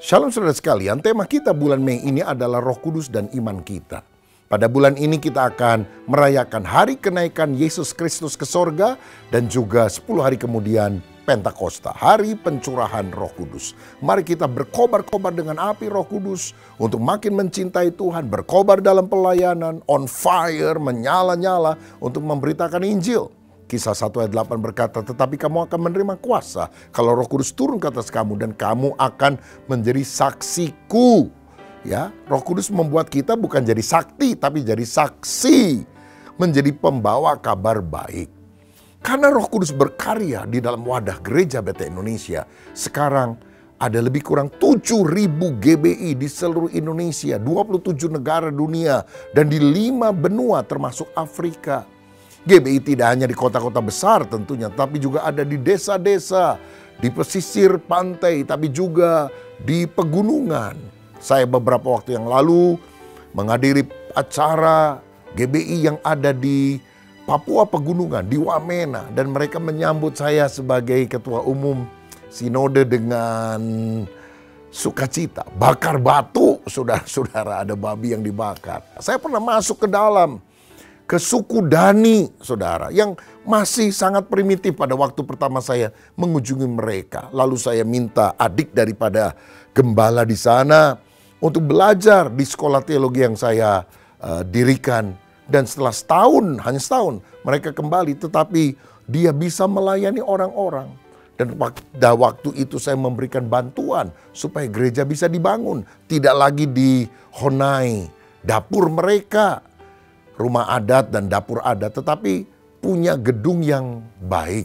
Shalom saudara sekalian, tema kita bulan Mei ini adalah Roh Kudus dan iman kita. Pada bulan ini kita akan merayakan hari kenaikan Yesus Kristus ke sorga dan juga 10 hari kemudian Pentakosta, hari pencurahan Roh Kudus. Mari kita berkobar-kobar dengan api Roh Kudus untuk makin mencintai Tuhan, berkobar dalam pelayanan, on fire, menyala-nyala untuk memberitakan Injil. Kisah 1 ayat 8 berkata, tetapi kamu akan menerima kuasa kalau Roh Kudus turun ke atas kamu dan kamu akan menjadi saksiku. Ya, Roh Kudus membuat kita bukan jadi sakti tapi jadi saksi, menjadi pembawa kabar baik. Karena Roh Kudus berkarya di dalam wadah gereja Bethel Indonesia, sekarang ada lebih kurang 7.000 GBI di seluruh Indonesia, 27 negara dunia dan di 5 benua termasuk Afrika. GBI tidak hanya di kota-kota besar tentunya, tapi juga ada di desa-desa, di pesisir pantai, tapi juga di pegunungan. Saya beberapa waktu yang lalu menghadiri acara GBI yang ada di Papua Pegunungan, di Wamena. Dan mereka menyambut saya sebagai ketua umum sinode dengan sukacita. Bakar batu, saudara-saudara, ada babi yang dibakar. Saya pernah masuk ke dalam, ke suku Dani, saudara, yang masih sangat primitif pada waktu pertama saya mengunjungi mereka. Lalu saya minta adik daripada gembala di sana untuk belajar di sekolah teologi yang saya dirikan. Dan setelah hanya setahun, mereka kembali, tetapi dia bisa melayani orang-orang. Dan pada waktu itu saya memberikan bantuan supaya gereja bisa dibangun. Tidak lagi di Honai, dapur mereka, rumah adat dan dapur adat, tetapi punya gedung yang baik.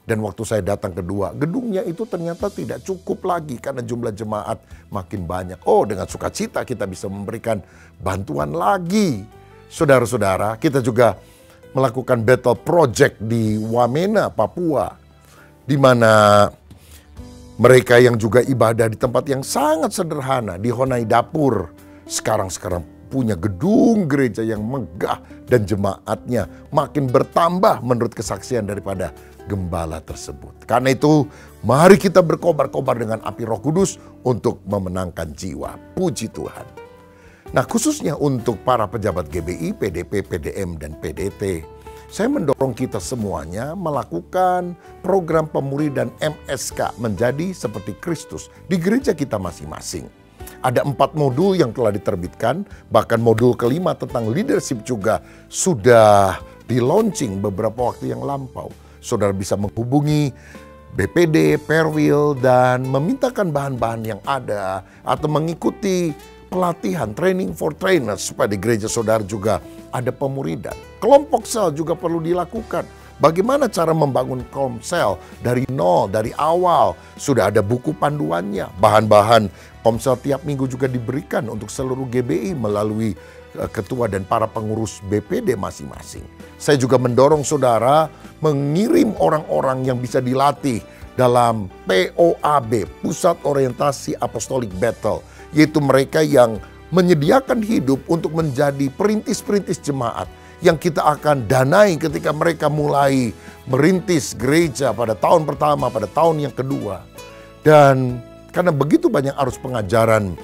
Dan waktu saya datang kedua, gedungnya itu ternyata tidak cukup lagi karena jumlah jemaat makin banyak. Oh, dengan sukacita kita bisa memberikan bantuan lagi. Saudara-saudara, kita juga melakukan Bethel Project di Wamena, Papua, di mana mereka yang juga ibadah di tempat yang sangat sederhana, di Honai dapur, sekarang punya gedung gereja yang megah dan jemaatnya makin bertambah menurut kesaksian daripada gembala tersebut. Karena itu, mari kita berkobar-kobar dengan api Roh Kudus untuk memenangkan jiwa. Puji Tuhan. Nah, khususnya untuk para pejabat GBI, PDP, PDM, dan PDT, saya mendorong kita semuanya melakukan program pemuridan MSK menjadi seperti Kristus di gereja kita masing-masing. Ada 4 modul yang telah diterbitkan, bahkan modul kelima tentang leadership juga sudah di-launching beberapa waktu yang lampau. Saudara bisa menghubungi BPD, Perwil, dan memintakan bahan-bahan yang ada atau mengikuti pelatihan, training for trainers, supaya di gereja saudara juga ada pemuridan. Kelompok sel juga perlu dilakukan. Bagaimana cara membangun kelompok sel dari nol, dari awal. Sudah ada buku panduannya. Bahan-bahan komsel tiap minggu juga diberikan untuk seluruh GBI melalui ketua dan para pengurus BPD masing-masing. Saya juga mendorong saudara mengirim orang-orang yang bisa dilatih dalam POAB, Pusat Orientasi Apostolik Bethel, yaitu mereka yang menyediakan hidup untuk menjadi perintis-perintis jemaat yang kita akan danai ketika mereka mulai merintis gereja pada tahun pertama, pada tahun yang kedua. Dan karena begitu banyak arus pengajaran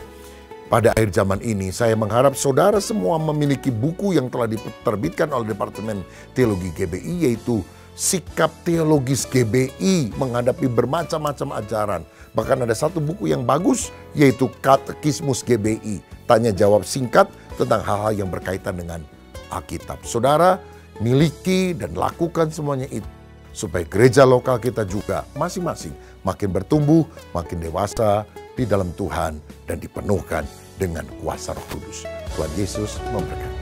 pada akhir zaman ini, saya mengharap saudara semua memiliki buku yang telah diterbitkan oleh Departemen Teologi GBI, yaitu Sikap Teologis GBI menghadapi bermacam-macam ajaran. Bahkan ada satu buku yang bagus, yaitu Katekismus GBI. Tanya jawab singkat tentang hal-hal yang berkaitan dengan Alkitab. Saudara, miliki dan lakukan semuanya itu, supaya gereja lokal kita juga masing-masing makin bertumbuh, makin dewasa di dalam Tuhan, dan dipenuhkan dengan kuasa Roh Kudus. Tuhan Yesus memberkati.